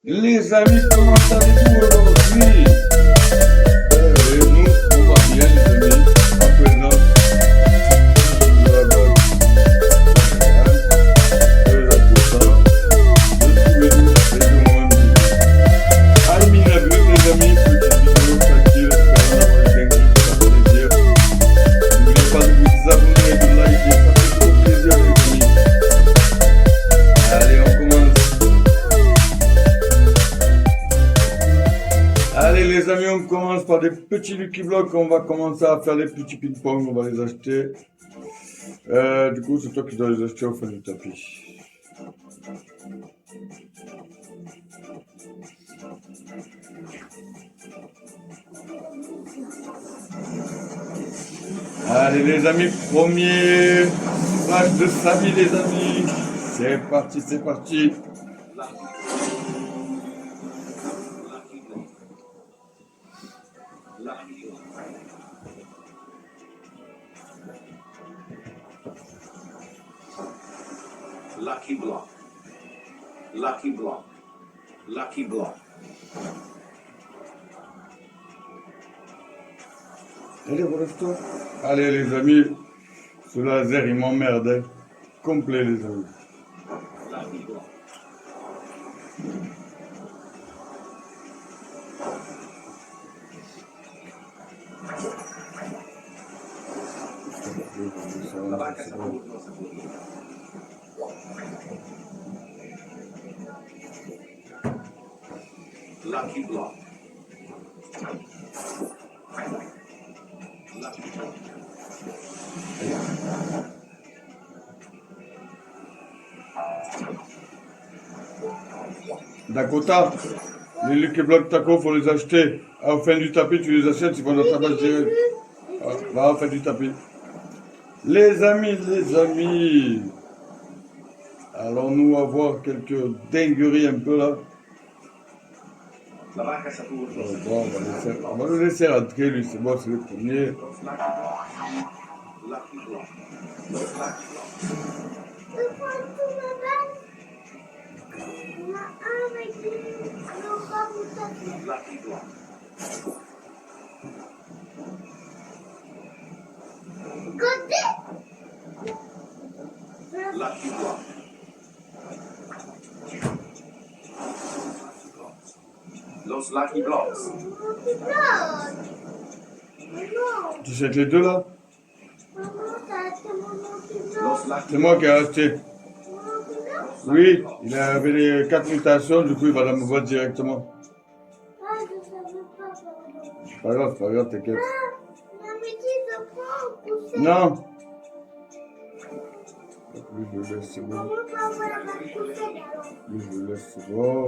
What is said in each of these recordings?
Les amis, comment allez-vous aujourd'hui? Nous, on va bien, les amis. Après notre les amis, petite vidéo tranquille, espérant d'avoir les dingueries, ça fait plaisir. N'oubliez pas de vous abonner et de liker, ça fait trop plaisir, les amis. Allez, on commence. Allez les amis, on commence par des petits Lucky Block. On va commencer à faire des petits ping-pong. On va les acheter. Du coup, c'est toi qui dois les acheter au fond du tapis. Allez les amis, premier flash de Samy les amis. C'est parti, c'est parti. Lucky block. Lucky block. Lucky block. Allez, relève-toi. Allez les amis, ce laser il m'emmerde. Hein. Complet les amis. Lucky block. La banca Saturno Saturnina. Lucky block. Lucky block. Dakota, les Lucky Block Taco, faut les acheter. Au fin du tapis, tu les achètes, ils vont dans ta base direct. Va au fin du tapis. Les amis. Allons-nous avoir quelques dingueries un peu là. La banca Saturno. Bon, on va le laisser rentrer, lui, c'est bon, c'est le premier. Lucky block. Lucky block. Lucky block. Lucky block. Los Lucky Blocks. Tu sais les deux là? Los Lucky C'est moi qui ai acheté. Oui, il avait les 4 mutations, du coup il va la me voir directement. C'est pas grave, t'inquiète. Non. Lui je le laisse, c'est bon. Lui je le laisse, c'est bon.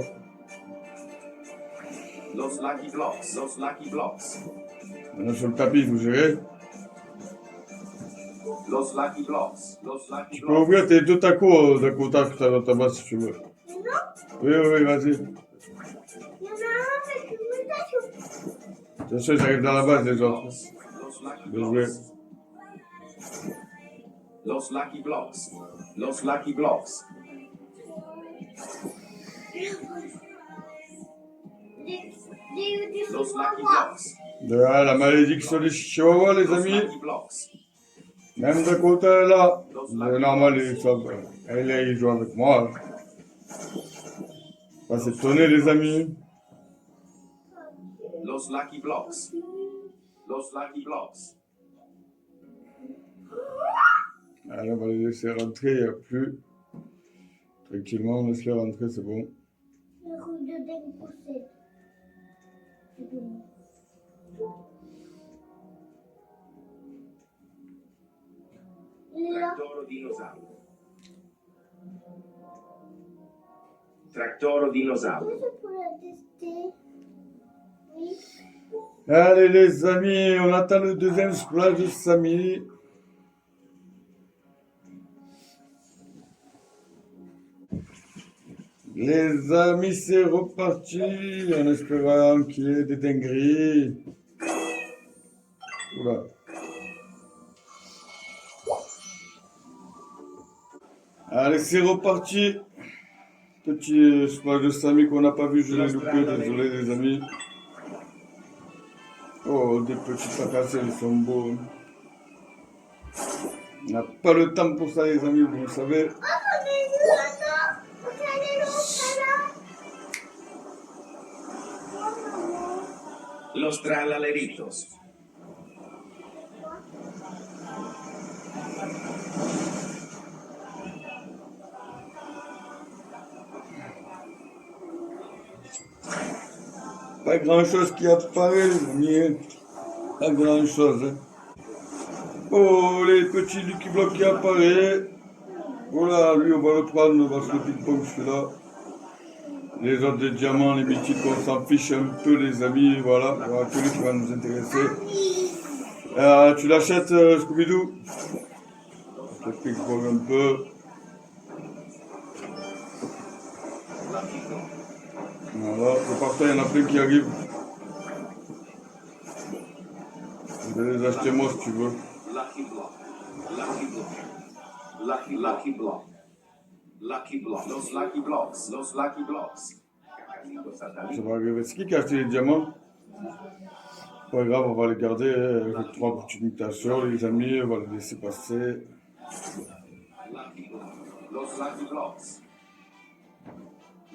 Los Lucky Blocks. Los Lucky Blocks. Maintenant sur le tapis, vous gérez. Los Lucky Blocks. Los Lucky Tu peux Blocks. ouvrir tes deux tacos Dakota que tu as dans ta base si tu veux. Oui, vas-y. Attention, j'arrive dans la base les autres. Los Lucky Bien joué. Blocks. Los Lucky Blocks. Los Lucky Blocks. Los Lucky Blocks. Ah, la malédiction des chihuahuas les Los amis. Lucky Blocks. Même Dakota est là. C'est normal, il joue avec moi. Pas s'étonner les amis. Los Lucky Blocks. Los Lucky Blocks. Allez, on va les laisser rentrer, il n'y a plus. Tranquillement, on laisse les rentrer, c'est bon. Tractoro dinosauro. Tractoro dinosauro. Allez les amis, on attend le deuxième splash de Samy. Les amis, c'est reparti en espérant qu'il y ait des dingueries. Oula. Allez, c'est reparti. Petit smash de Samy qu'on n'a pas vu, je l'ai loupé, désolé les amis. Oh, des petits fracassés, ils sont beaux. On n'a pas le temps pour ça les amis, vous le savez. Los tralaleritos. Pas grand chose qui apparaît les amis. Pas grand chose. Hein. Oh, les petits Lucky Block qui apparaissent. Voilà, lui on va le prendre, parce que le ping-pong celui-là. Les autres des diamants, les mythiques, on s'en fiche un peu les amis, voilà, voilà celui qui va nous intéresser. Tu l'achètes Scooby-Doo? Je te ping-pong un peu. Voilà, c'est parfait, il y en a plein qui arrivent. Je vais les acheter moi si tu veux. Lucky block. Lucky block. Lucky block. Lucky block. Los lucky blocks. Los lucky blocks. Ça va arriver. C'est qui a acheté les diamants? Pas grave, on va les garder. Avec 3 petites mutations, les amis, on va les laisser passer. Lucky block. Los lucky blocks.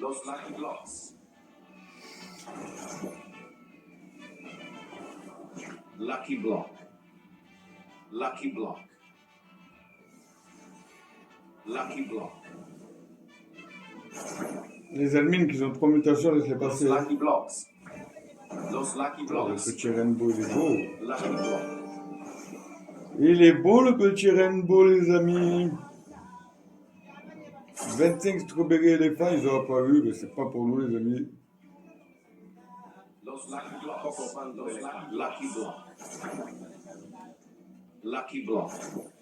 Los lucky blocks. Lucky block. Lucky block. Lucky block. Les admins qui ont 3 mutations, laisse les Los passer. lucky blocks. Los lucky Le blocks. petit rainbow, il est beau. Lucky block. Il est beau le petit rainbow, les amis. 25 strawberry éléphants, ils n'auront pas vu, mais c'est pas pour nous, les amis. Los lucky blocks. Lucky block. Lucky block.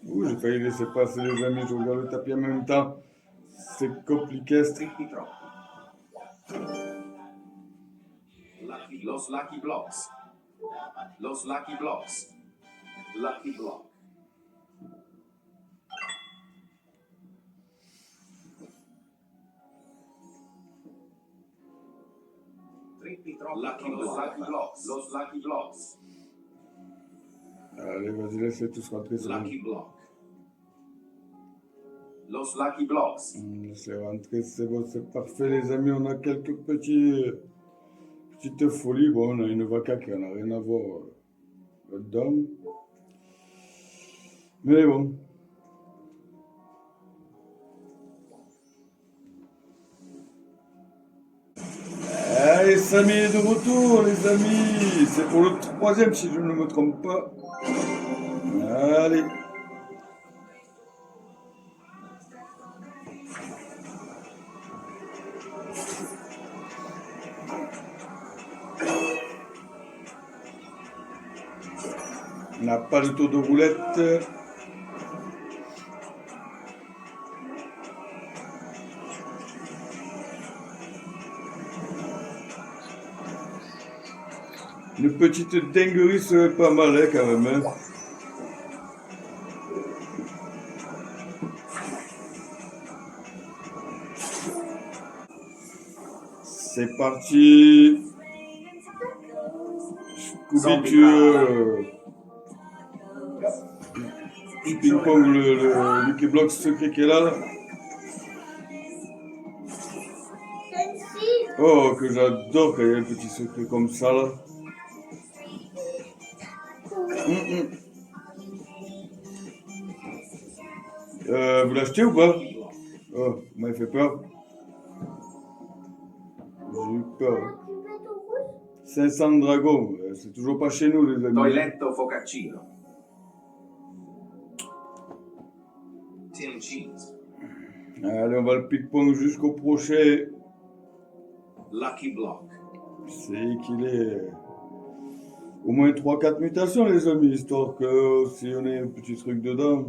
Ouh, j'ai failli laisser passer, les amis. Je regarde le tapis en même temps. C'est compliqué. Tricky drop. Los lucky blocks. Los lucky blocks. Lucky block. Lucky blocks. Los lucky blocks. Allez, vas-y, laisse-les tous rentrer. Lucky block. Los lucky blocks. Laisse-les rentrer, c'est bon, c'est parfait, les amis. On a quelques petites folies. Bon, on a une vaca qui n'a rien à voir là-dedans. Mais bon. Allez, Samy est de retour, les amis. C'est pour le 3e, si je ne me trompe pas. Allez. On n'a pas de tour de roulette. Une petite dinguerie serait pas mal, hein, quand même. Hein. C'est parti. Scooby, ping-pong, le Lucky Block secret qui est là. Oh, que j'adore quand il y a un petit secret comme ça, là. Vous l'achetez ou pas? Oh, vous m'avez fait peur. J'ai eu peur. 500 dragons, c'est toujours pas chez nous, les amis. Toiletto focaccino. Tin cheese. Allez, on va le ping-pong jusqu'au prochain. Lucky block. C'est qu'il est au moins 3-4 mutations, les amis, histoire que si on ait un petit truc dedans.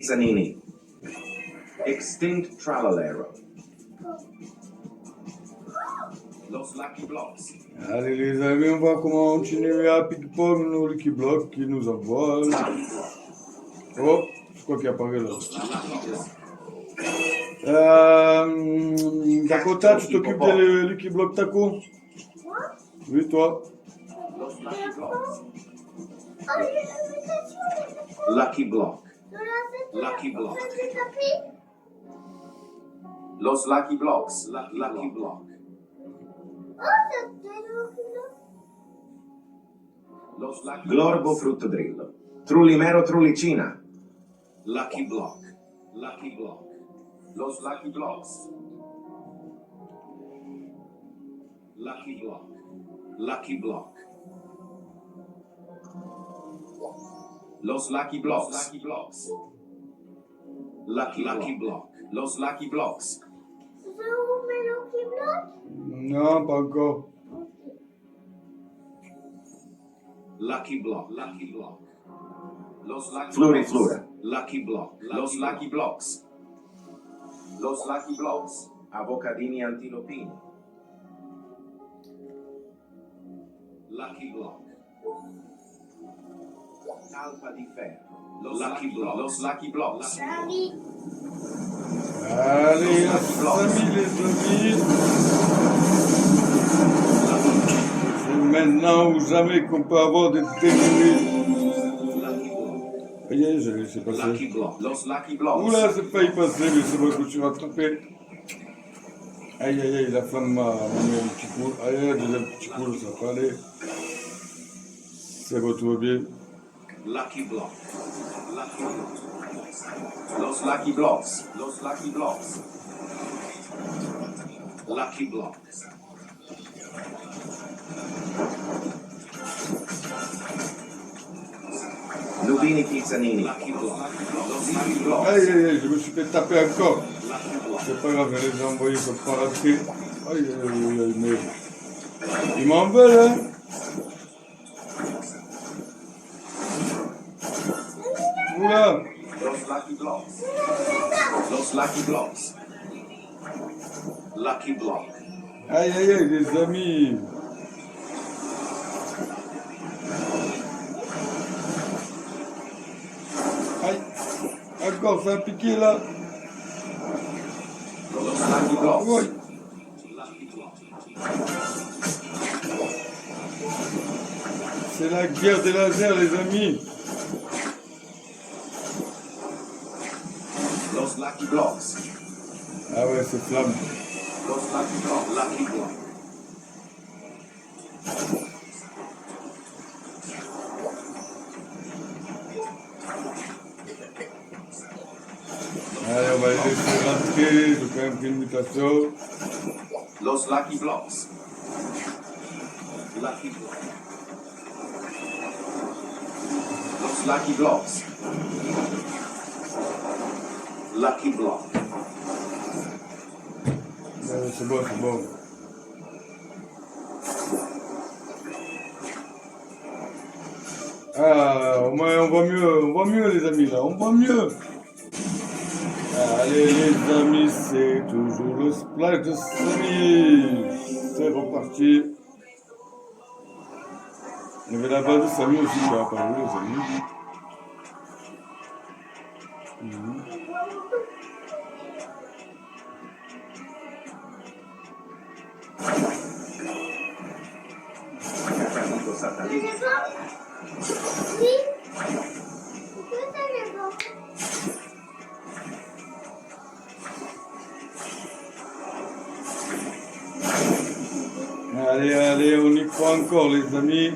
Zanini. Extinct Tralalero. Los lucky blocks. Allez, les amis, on va continuer à ping-pong nos Lucky Block qui nous envoient. Oh, crois qu'il apparaît là. Lucky Dakota, tu t'occupes de Lucky Block Taco? Moi? Oui, toi. Los Lucky Blocks. Oh, j'ai l'invitation de Lucky Block. la Lucky Block. du tapis. Los Lucky Blocks. Lucky Block. Oh, c'était le Los Lucky Glorbo Frutto Drillo. Trullimero Trullicina. Lucky Block. Lucky Block. Los Lucky Blocks. Lucky Block. Lucky Block. Los Lucky Blocks. Lucky Blocks. Lucky Block. Los Lucky Blocks. Je vous mets le qui bloque. Non, pas encore. Lucky Block. Lucky Block. Los Lucky Floriflora. Lucky Block. Los Lucky Blocks. Los Lucky Blocks. Avocadini antilopini. Lucky Block. Talpa di ferro. Los Lucky Blocks. Los Lucky Blocks. Daddy. Allez, les amis. C'est maintenant ou jamais qu'on peut avoir des débuts. Aïe, aïe, j'ai laissé passer. Lucky Block. Los Lucky Blocks. Oula, c'est failli passer, mais c'est moi que je suis rattrapé. Aïe, aïe, aïe, la femme m'a mis un petit coup. Aïe, aïe, deuxième petit coup, ça va aller. C'est bon, tout va bien. Lucky Block. Lucky Block. Los Lucky Blocks. Los Lucky Blocks. Lucky Blocks. Nubini Pizzanini. Lucky Block. Los Lucky Blocks. Aïe, aïe, aïe, je me suis fait taper encore. Lucky Block. C'est pas grave, je les ai envoyés comme par après. Aïe, aïe, aïe, aïe, mais... Ils m'en veulent, hein. Oula. Los Lucky Blocks. Los Lucky Blocks. Lucky Block. Aïe, aïe, aïe, les amis. Aïe. Encore, ça a piqué, là. Los Lucky Blocks. Oui. Lucky Block. C'est la guerre des lasers, les amis. Los Lucky Blocks. Ah ouais, c'est flamme. Los Lucky Blocks. Lucky Block. Allez, on va les laisser rentrer. Je fais un peu une mutation. Los Lucky Blocks. Lucky Block. Los Lucky Blocks. Lucky Block. C'est bon, c'est bon. Ah, au moins on voit mieux les amis là, on voit mieux. Allez les amis, c'est toujours le splash de Samy. C'est reparti. Il y avait la base de Samy aussi qui a apparu les amis. Carrito satellite. Les bancs? Oui. Pourquoi t'as les bancs? Allez, allez, on y croit encore les amis.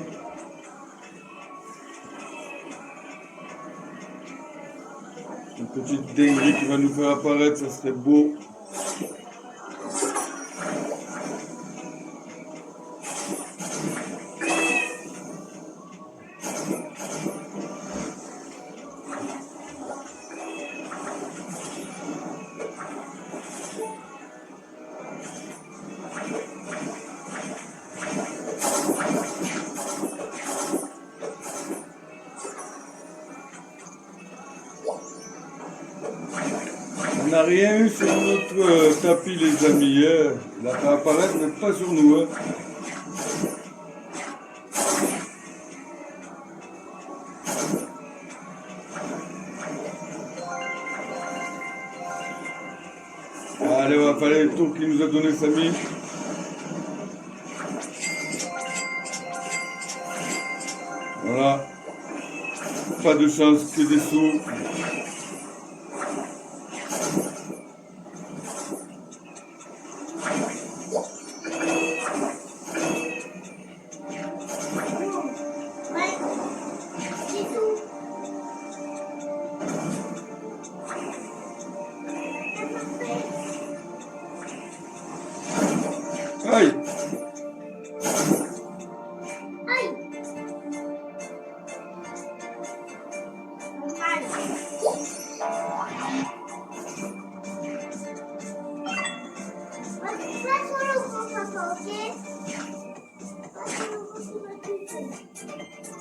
Une petite dinguerie qui va nous faire apparaître, ça serait beau. On n'a rien eu sur notre tapis les amis. Hein. Il a fait apparaître, mais pas sur nous. Hein. Allez, on va faire les tours qu'il nous a donné Samy. Voilà. Pas de chance, que des sous. Aïe!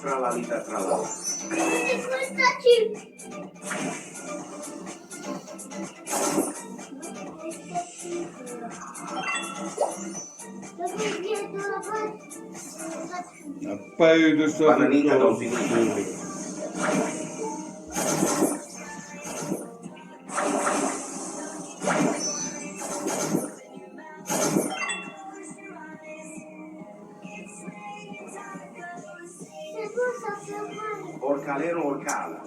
Tralalita, tralala. Il n'y a pas eu de chance. Bananita, encore. don finito. Orcalero, orcala.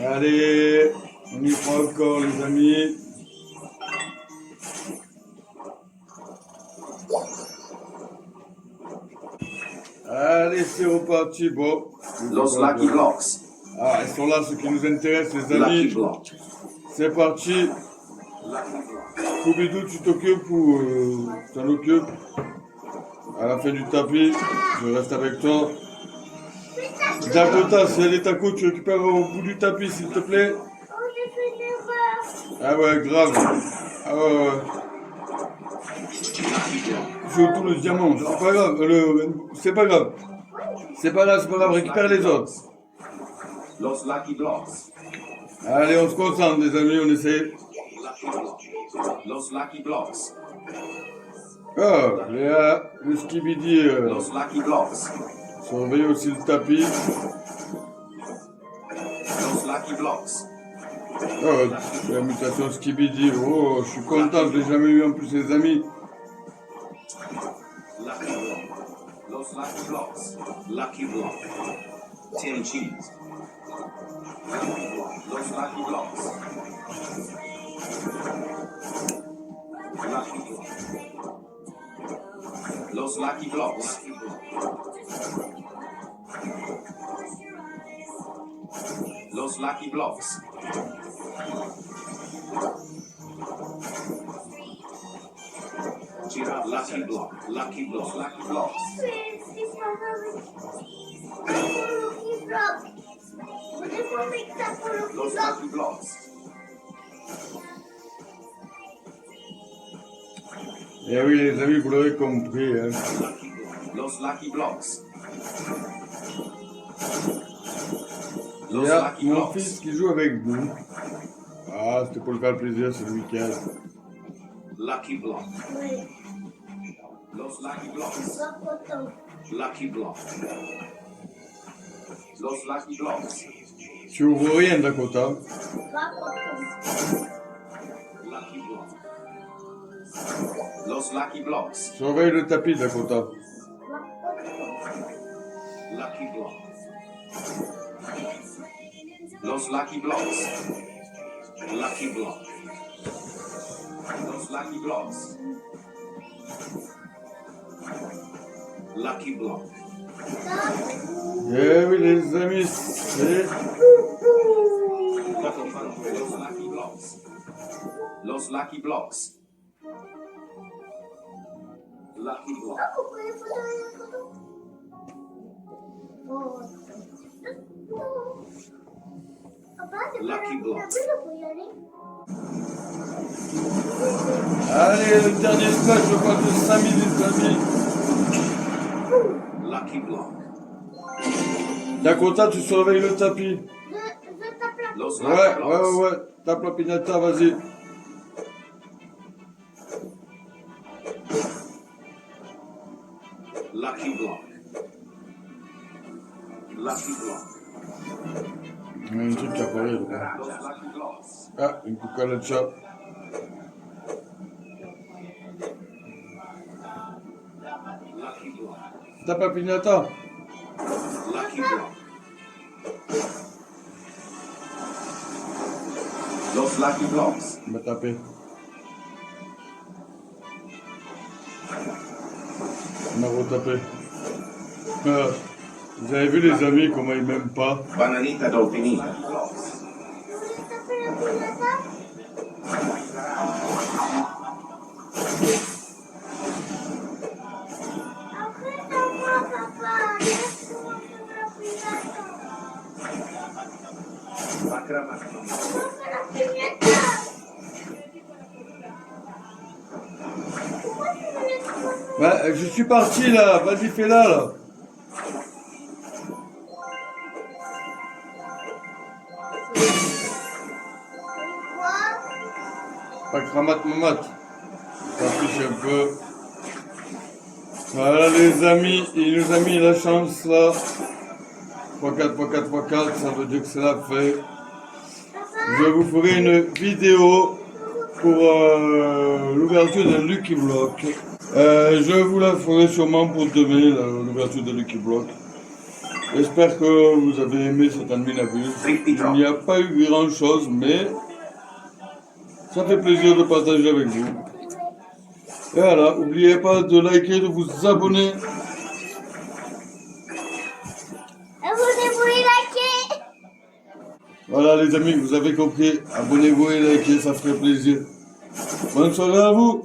Allez, on y croit encore les amis. Allez, c'est reparti. Bon. Los Lucky Blocks. Ah, ils sont là, ceux qui nous intéressent, les Lucky amis. Block. C'est parti. Lucky Block. Koubidou, tu t'occupes ou t'en occupes? À la fin du tapis, je reste avec toi. Dakota, si elle est à côté, tu récupères au bout du tapis, s'il te plaît. Ah ouais, grave. Ah ouais, ouais. Je retourne le diamant, c'est pas grave. C'est pas grave. C'est pas grave, c'est pas grave, récupère les autres. Los Lucky Blocks. Allez, on se concentre, les amis, on essaie. Lucky Block. Los Lucky Blocks. Ah, Léa, le skibidi, Los Lucky Blocks. surveille aussi le tapis. Los Lucky Blocks. Oh, la mutation skibidi. Oh, je suis content, je l'ai jamais eu en plus, les amis. Lucky Block. Los Lucky Blocks. Lucky Block. Tim Cheese. Lucky Block. Los Lucky Blocks. Lucky Block. Los Lucky Blocks. Los Lucky Blocks. Gira Lucky Block. Lucky Block. Lucky Blocks. Los Lucky Blocks. Eh oui, les amis, vous l'aurez compris. Hein. Lucky Block. Los Lucky Blocks. Il y a mon fils qui joue avec nous. Ah, c'était pour le faire plaisir ce week-end. Lucky Block. Los Lucky Blocks. Lucky Block. Los Lucky Blocks. Tu ouvres rien, Dakota. Lucky Block. Los Lucky Blocks. Surveille le tapis, Dakota. Lucky Block. Los Lucky Blocks. Lucky Block. Los Lucky Blocks. Lucky Block. Eh oui, les amis, c'est... Los Lucky Blocks. Los Lucky Blocks. Lucky Block. Lucky Block. Allez, le dernier stage, je crois, de 5000, les amis. Lucky Block. Dakota, tu surveilles le tapis. Los Ouais, Lucky ouais, Blocks. ouais, ouais. Tape la pignata, vas-y. Lucky Block. Lucky Block. Il y a un truc qui apparaît, là. Los Lucky Blocks. Ah, une cucaracha. Lucky block. Ta papinata. Lucky block. Los lucky blocks. On va taper. On a retapé. Vous avez vu les amis comment ils m'aiment pas? Bananita dolfinita. Macrama. Ouais, je suis parti là, vas-y fais-la là. Pas cramate mamat. T'affiches un peu. Voilà les amis, il nous a mis la chance là. 3-4, 3-4, 3-4, ça veut dire que c'est la fait. Je vous ferai une vidéo pour l'ouverture de Lucky Block. Je vous la ferai sûrement pour demain, l'ouverture de Lucky Block. J'espère que vous avez aimé cette adminabuse. Il n'y a pas eu grand chose, mais ça fait plaisir de partager avec vous. Et voilà, n'oubliez pas de liker, de vous abonner. Abonnez-vous et likez. Voilà les amis, vous avez compris. Abonnez-vous et likez, ça ferait plaisir. Bonne soirée à vous.